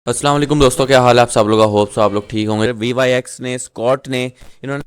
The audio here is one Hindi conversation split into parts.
अस्सलाम वालेकुम दोस्तों, क्या हाल है आप सब लोग का। होप सो आप लोग ठीक होंगे। VYX ने, स्कॉट ने, इन्होंने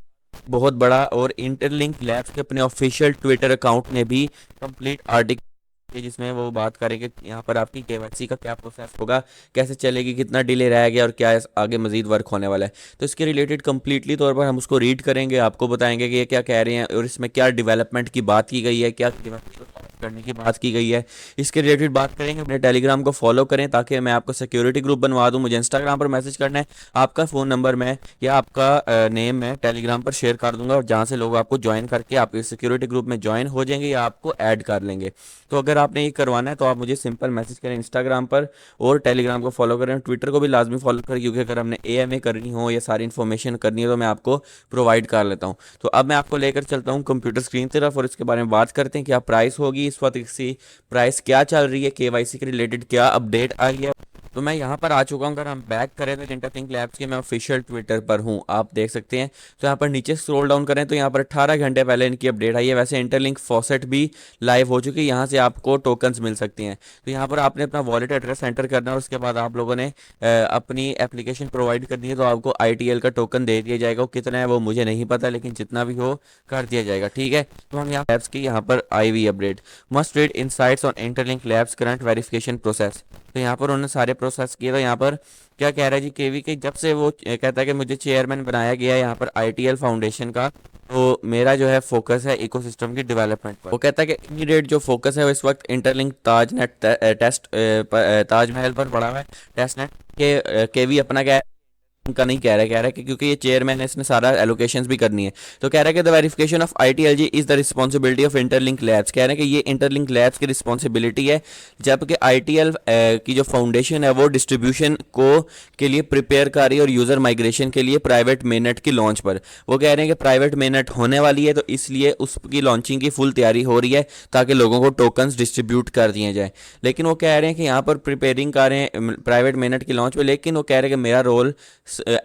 बहुत बड़ा और इंटरलिंक लैब्स के अपने ऑफिशियल ट्विटर अकाउंट ने भी कंप्लीट आर्टिकल जिसमें वो बात करेंगे यहाँ पर आपकी केवाईसी का क्या प्रोसेस होगा, कैसे चलेगी, कितना डिले रह गया और क्या आगे मजीद वर्क होने वाला है। तो इसके रिलेटेड कंप्लीटली तौर पर हम उसको रीड करेंगे, आपको बताएंगे कि ये क्या कह रहे हैं और इसमें क्या डेवलपमेंट की बात की गई है, क्या development को करने की बात की गई है। इसके रिलेटेड बात करेंगे। अपने टेलीग्राम को फॉलो करें ताकि मैं आपको सिक्योरिटी ग्रुप बनवा दूं। मुझे इंस्टाग्राम पर मैसेज करना है, आपका फ़ोन नंबर मैं या आपका नेम मैं टेलीग्राम पर शेयर कर दूंगा और जहां से लोग आपको ज्वाइन करके आपके सिक्योरिटी ग्रुप में ज्वाइन हो जाएंगे या आपको ऐड कर लेंगे। तो अगर आपने ये करवाना है तो आप मुझे सिंपल मैसेज करें इंस्टाग्राम पर और टेलीग्राम को फॉलो करें, ट्विटर को भी लाजमी फॉलो करें, क्योंकि अगर हमने AMA करनी हो या सारी इन्फॉर्मेशन करनी हो तो मैं आपको प्रोवाइड कर लेता हूँ। तो अब मैं आपको लेकर चलता हूँ कंप्यूटर स्क्रीन तरफ और इसके बारे में बात करते हैं। क्या प्राइस होगी इस वक्त, इसकी प्राइस क्या चल रही है, KYC के रिलेटेड क्या अपडेट आई है। तो मैं यहाँ पर आ चुका हूँ। अगर हम बैक करें तो इंटरलिंक लैब्स के मैं ऑफिशियल ट्विटर पर हूँ, आप देख सकते हैं। तो यहाँ पर नीचे स्क्रॉल डाउन करें तो यहाँ पर 18 घंटे पहले इनकी अपडेट आई है। वैसे इंटरलिंक फॉसेट भी लाइव हो चुकी है, यहाँ से आपको टोकन्स मिल सकती हैं। तो यहाँ पर आपने अपना वॉलेट एड्रेस एंटर करना है और उसके बाद आप लोगों ने अपनी एप्लीकेशन प्रोवाइड करनी है। तो आपको ITL का टोकन दे दिया जाएगा, वो कितना है वो मुझे नहीं पता, लेकिन जितना भी हो कर दिया जाएगा। ठीक है, तो हम यहाँ लैब्स की यहाँ पर आई हुई update, must read insights on interlink labs current verification process. तो यहाँ पर उन्होंने सारे प्रोसेस किए। तो यहाँ पर क्या कह रहा है जी, केवी के जब से वो कहता है कि मुझे चेयरमैन बनाया गया है यहाँ पर ITL फाउंडेशन का, तो मेरा जो है फोकस है इकोसिस्टम की डेवलपमेंट पर। वो कहता है कि इमीडिएट जो फोकस है वो इस वक्त इंटरलिंक ताजनेट टेस्ट ताजमहल पर पड़ा हुआ है। टेस्ट नेट के केवी अपना क्या उनका नहीं कह रहा है कि क्योंकि ये चेयरमैन है, इसने सारा एलोकेशंस भी करनी है। तो कह रहा है कि the verification of ITLG is the responsibility of interlink labs. कह रहे हैं कि ये इंटरलिंक लैब्स की रिस्पॉन्सिबिलिटी है, जबकि ITL की जो फाउंडेशन है वो डिस्ट्रीब्यूशन को के लिए प्रिपेयर कर रही है और यूज़र माइग्रेशन के लिए प्राइवेट मेनट की लॉन्च पर। वो कह रहे हैं कि प्राइवेट मेनट होने वाली है, तो इसलिए उसकी लॉन्चिंग की फुल तैयारी हो रही है ताकि लोगों को टोकन्स डिस्ट्रीब्यूट कर दिए जाए। लेकिन वो कह रहे हैं कि यहाँ पर प्रिपेयरिंग कर रहे हैं प्राइवेट मेनट की लॉन्च पर, लेकिन वो कह रहे हैं कि मेरा रोल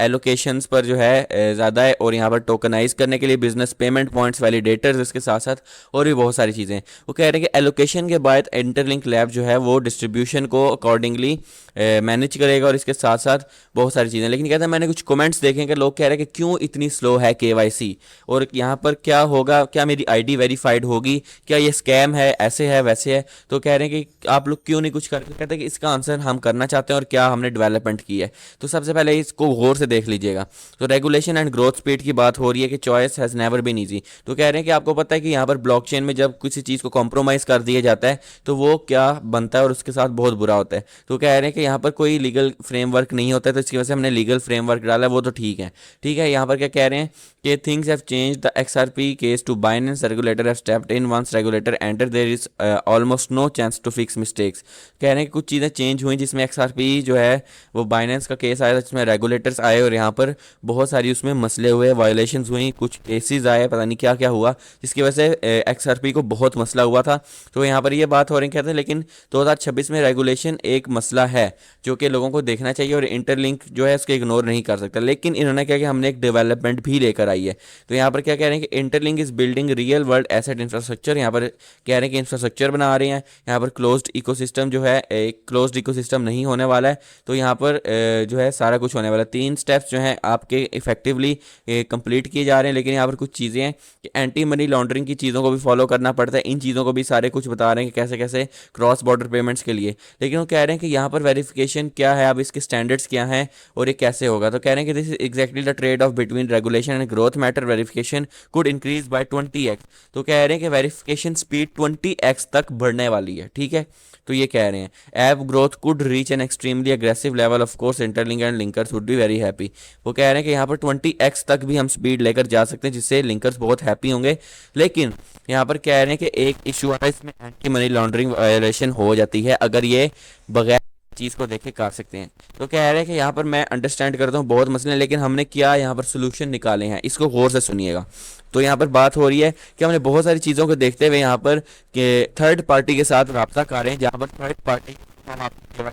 एलोकेशंस पर जो है ज़्यादा है और यहाँ पर टोकनाइज करने के लिए बिजनेस पेमेंट पॉइंट्स वैलिडेटर्स, इसके साथ साथ और भी बहुत सारी चीज़ें। वो कह रहे हैं कि एलोकेशन के बाद इंटरलिंक लैब जो है वो डिस्ट्रीब्यूशन को अकॉर्डिंगली मैनेज करेगा और इसके साथ साथ बहुत सारी चीज़ें। लेकिन कहते हैं मैंने कुछ कमेंट्स देखे कि लोग कह रहे हैं कि क्यों इतनी स्लो है KYC और यहाँ पर क्या होगा, क्या मेरी ID वेरीफाइड होगी, क्या ये स्कैम है, ऐसे है वैसे है। तो कह रहे हैं कि आप लोग क्यों नहीं कुछ करते। कहते हैं कि इसका आंसर हम करना चाहते हैं और क्या हमने डेवलपमेंट की है। तो सबसे पहले इसको गौर से देख लीजिएगा। तो रेगुलेशन एंड ग्रोथ स्पीड की बात हो रही है कि choice has never been easy. तो कह रहे हैं कि आपको पता है कि यहाँ पर ब्लॉकचेन में जब किसी चीज़ को कॉम्प्रोमाइज़ कर दिया जाता है तो वो क्या बनता है और उसके साथ बहुत बुरा होता है। तो कह रहे हैं कि यहाँ पर कोई लीगल फ्रेमवर्क नहीं होता है, तो इसकी वजह से हमने लीगल फ्रेमवर्क डाला है, वो तो ठीक है। ठीक है, यहाँ पर क्या कह रहे हैं कि things have change the XRP case to Binance regulator have stepped in once regulator enter there is almost no chance to fix mistakes. कह रहे हैं कि कुछ चीज़ें चेंज हुई जिसमें XRP जो है वो बाइनेंस का केस आया था, जिसमें रेगुलेटर्स आए और यहाँ पर बहुत सारी उसमें मसले हुए, वायलेशंस हुई, कुछ केसेस आए, पता नहीं क्या क्या हुआ जिसकी वजह से XRP को बहुत मसला हुआ था। तो यहाँ पर ये बात हो रही कहते हैं, लेकिन 2026 में रेगुलेशन एक मसला है जो कि लोगों को देखना चाहिए और इंटरलिंक जो है उसको इग्नोर नहीं कर सकता। लेकिन इन्होंने क्या कि हमने एक डेवलपमेंट भी लेकर आई है। तो यहाँ पर क्या कह रहे हैं कि interlink is building real world asset infrastructure. यहाँ पर कह रहे हैं कि इंफ्रास्ट्रक्चर बना रहे हैं। यहाँ पर क्लोज्ड इकोसिस्टम जो है एक क्लोज्ड इकोसिस्टम नहीं होने वाला है। तो यहाँ पर जो है सारा कुछ होने वाला है। 3 स्टेप्स जो हैं आपके इफेक्टिवली कंप्लीट किए जा रहे हैं। लेकिन यहाँ पर कुछ चीज़ें हैं कि एंटी मनी लॉन्ड्रिंग की चीज़ों को भी फॉलो करना पड़ता है। इन चीज़ों को भी सारे कुछ बता रहे हैं कि कैसे कैसे क्रॉस बॉर्डर पेमेंट्स के लिए। लेकिन वो कह रहे हैं कि यहाँ पर वेरिफिकेशन क्या है, अब इसके स्टैंडर्ड्स क्या हैं और ये कैसे होगा। तो कह रहे हैं कि this is exactly the trade off between regulation and growth matter verification could increase by 20x। तो कह रहे हैं कि वेरिफिकेशन स्पीड 20x तक बढ़ने वाली है। ठीक है, तो ये कह रहे हैं app growth could reach an extremely aggressive level, of course Interlink and linkers would be very happy. वो कह रहे हैं कि यहाँ पर 20x तक भी हम स्पीड लेकर जा सकते हैं जिससे लिंकर्स बहुत हैप्पी होंगे। लेकिन यहाँ पर कह रहे हैं कि एक इशू आता है, इसमें एंटी मनी लॉन्ड्रिंग वायलेशन हो जाती है अगर ये बगैर चीज़ को देखे कर सकते हैं। तो कह रहे हैं कि यहाँ पर मैं अंडरस्टैंड करता हूँ बहुत मसले, लेकिन हमने क्या यहाँ पर सोल्यूशन निकाले हैं, इसको गौर से सुनिएगा। तो यहाँ पर बात हो रही है कि हमने बहुत सारी चीज़ों को देखते हुए यहाँ पर कि थर्ड पार्टी के साथ रब्ता कर रहे हैं, जहाँ पर थर्ड पार्टी हम आपको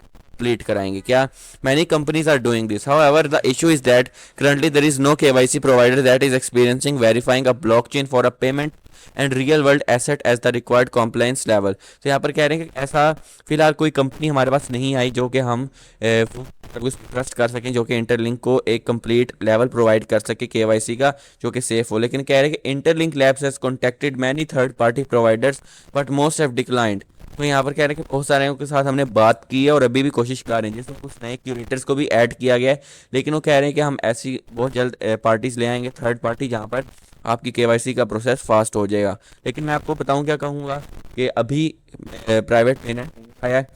कंप्लीट कराएंगे। क्या many companies are doing this, however the issue is that currently there is no KYC provider that is experiencing verifying a blockchain for a payment and real world asset as the required compliance level. तो यहाँ पर कह रहे हैं कि ऐसा फिलहाल कोई कंपनी हमारे पास नहीं आई जो कि हम कुछ ट्रस्ट कर सकें, जो कि इंटरलिंक को एक कंप्लीट लेवल प्रोवाइड कर सके केवाईसी का जो कि सेफ हो। लेकिन कह रहे हैं कि interlink labs has contacted many third party providers but most have declined. तो यहाँ पर कह रहे हैं कि बहुत सारे के साथ हमने बात की है और अभी भी कोशिश कर रहे हैं, जिसमें कुछ नए क्यूरेटर्स को भी ऐड किया गया है। लेकिन वो कह रहे हैं कि हम ऐसी बहुत जल्द पार्टीज ले आएंगे थर्ड पार्टी जहाँ पर आपकी केवाईसी का प्रोसेस फास्ट हो जाएगा। लेकिन मैं आपको बताऊं क्या कहूँगा कि अभी प्राइवेट पेमेंट आया है,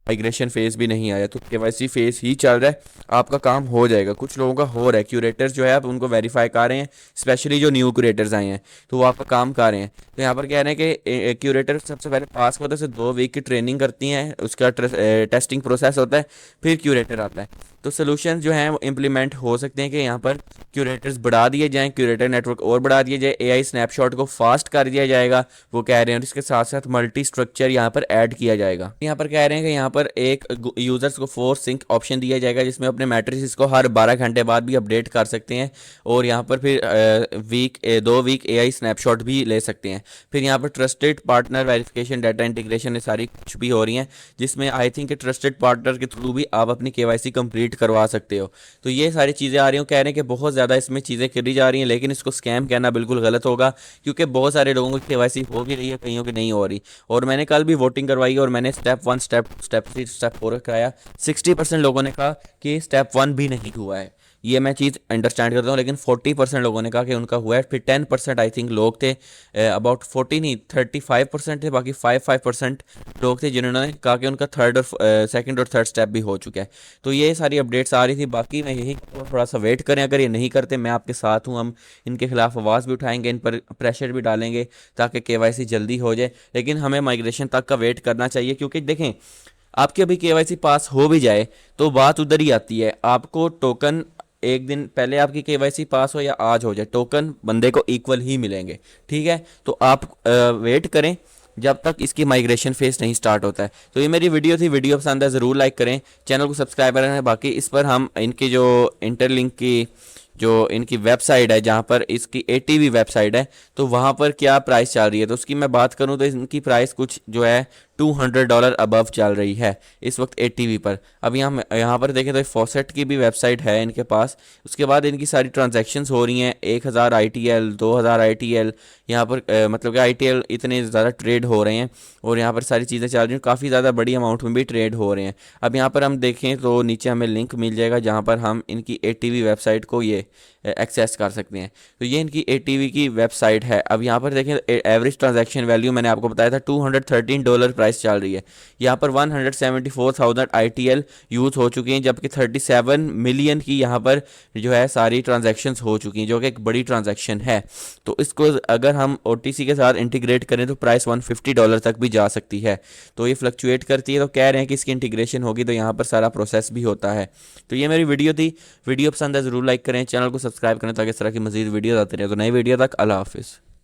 माइग्रेशन फेज भी नहीं आया, तो केवाईसी फेज ही चल रहा है, आपका काम हो जाएगा। कुछ लोगों का हो रहा है, क्यूरेटर्स जो है आप उनको वेरीफाई कर रहे हैं, स्पेशली जो न्यू क्यूरेटर्स आए हैं तो वो आपका काम कर रहे हैं। तो यहाँ पर कह रहे हैं कि क्यूरेटर सबसे पहले पास होता है, 2 वीक की ट्रेनिंग करती हैं, उसका टेस्टिंग प्रोसेस होता है, फिर क्यूरेटर आता है। तो सोल्यूशन जो हैं वो इम्प्लीमेंट हो सकते हैं कि यहाँ पर क्यूरेटर्स बढ़ा दिए जाएँ, क्यूरेटर नेटवर्क और बढ़ा दिया जाए, एआई स्नैपशॉट को फास्ट कर दिया जाएगा वो कह रहे हैं, और इसके साथ साथ मल्टी स्ट्रक्चर यहाँ पर ऐड किया जाएगा। यहाँ पर कह रहे हैं कि यहाँ पर एक यूजर्स को फोर्स सिंक ऑप्शन दिया जाएगा जिसमें अपने मैट्रिसेस को हर 12 घंटे बाद भी अपडेट कर सकते हैं, और यहाँ पर फिर 2 वीक एआई स्नैपशॉट भी ले सकते हैं। फिर यहाँ पर trusted partner verification, data integration ये सारी कुछ भी हो रही हैं, जिसमें आई थिंक ट्रस्टेड पार्टनर के थ्रू भी आप अपनी केवाईसी कंप्लीट करवा सकते हो। तो ये सारी चीज़ें आ रही हूँ, कह रहे हैं कि बहुत ज़्यादा इसमें चीज़ें करी जा रही हैं, लेकिन इसको स्कैम कहना बिल्कुल गलत होगा, क्योंकि बहुत सारे लोगों की केवाईसी हो भी रही है, कईयों की नहीं हो रही। और मैंने कल भी वोटिंग करवाई और मैंने स्टेप 1, स्टेप 3, स्टेप 4 कराया, 60% लोगों ने कहा कि स्टेप 1 भी नहीं हुआ है। ये मैं चीज़ अंडरस्टैंड करता हूँ, लेकिन 40% लोगों ने कहा कि उनका हुआ है। फिर 10% आई थिंक लोग थे, अबाउट 40 नहीं 35% थे, बाकी 5% लोग थे जिन्होंने कहा कि उनका सेकंड और थर्ड स्टेप भी हो चुका है। तो ये सारी अपडेट्स आ रही थी, बाकी मैं यही थोड़ा सा वेट करें, अगर ये नहीं करते मैं आपके साथ हूँ, हम इनके खिलाफ आवाज़ भी उठाएंगे, इन पर प्रेशर भी डालेंगे ताकि केवाईसी जल्दी हो जाए। लेकिन हमें माइग्रेशन तक का वेट करना चाहिए, क्योंकि देखें आपकी अभी केवाईसी पास हो भी जाए तो बात उधर ही आती है, आपको टोकन एक दिन पहले आपकी केवाईसी पास हो या आज हो जाए, टोकन बंदे को इक्वल ही मिलेंगे। ठीक है, तो आप वेट करें जब तक इसकी माइग्रेशन फेज नहीं स्टार्ट होता है। तो ये मेरी वीडियो थी, वीडियो पसंद है ज़रूर लाइक करें, चैनल को सब्सक्राइब करें। बाकी इस पर हम इनकी जो इंटरलिंक की जो इनकी वेबसाइट है, जहाँ पर इसकी एटीवी वेबसाइट है, तो वहाँ पर क्या प्राइस चल रही है, तो उसकी मैं बात करूँ तो इनकी प्राइस कुछ जो है $200 अबव चल रही है इस वक्त एटीवी पर। अब यहाँ पर देखें तो फॉसेट की भी वेबसाइट है इनके पास। उसके बाद इनकी सारी ट्रांजैक्शंस हो रही हैं, 1000 ITL, 2000 ITL, यहाँ पर मतलब कि ITL इतने ज़्यादा ट्रेड हो रहे हैं, और यहाँ पर सारी चीज़ें चल रही हैं, काफ़ी ज़्यादा बड़ी अमाउंट में भी ट्रेड हो रहे हैं। अब यहाँ पर हम देखें तो नीचे हमें लिंक मिल जाएगा जहाँ पर हम इनकी एटीवी वेबसाइट को ये एक्सेस कर सकते हैं। तो ये इनकी एटीवी की वेबसाइट है। अब यहाँ पर देखें एवरेज ट्रांजैक्शन वैल्यू मैंने आपको बताया था $213 प्राइस चल रही है। यहाँ पर 174,000 ITL यूज़ हो चुकी हैं, जबकि 37 मिलियन की यहाँ पर जो है सारी ट्रांजैक्शंस हो चुकी हैं, जो कि एक बड़ी ट्रांजैक्शन है। तो इसको अगर हम OTC के साथ इंटीग्रेट करें तो प्राइस $150 तक भी जा सकती है। तो ये फ्लक्चुएट करती है, तो कह रहे हैं कि इसकी इंटीग्रेशन होगी तो यहाँ पर सारा प्रोसेस भी होता है। तो ये मेरी वीडियो थी, वीडियो पसंद है ज़रूर लाइक करें, चैनल को सब्सक्राइब करें ताकि इस तरह की मज़ीद वीडियो आती रहे। तो नई वीडियो तक अल्लाह हाफिज़।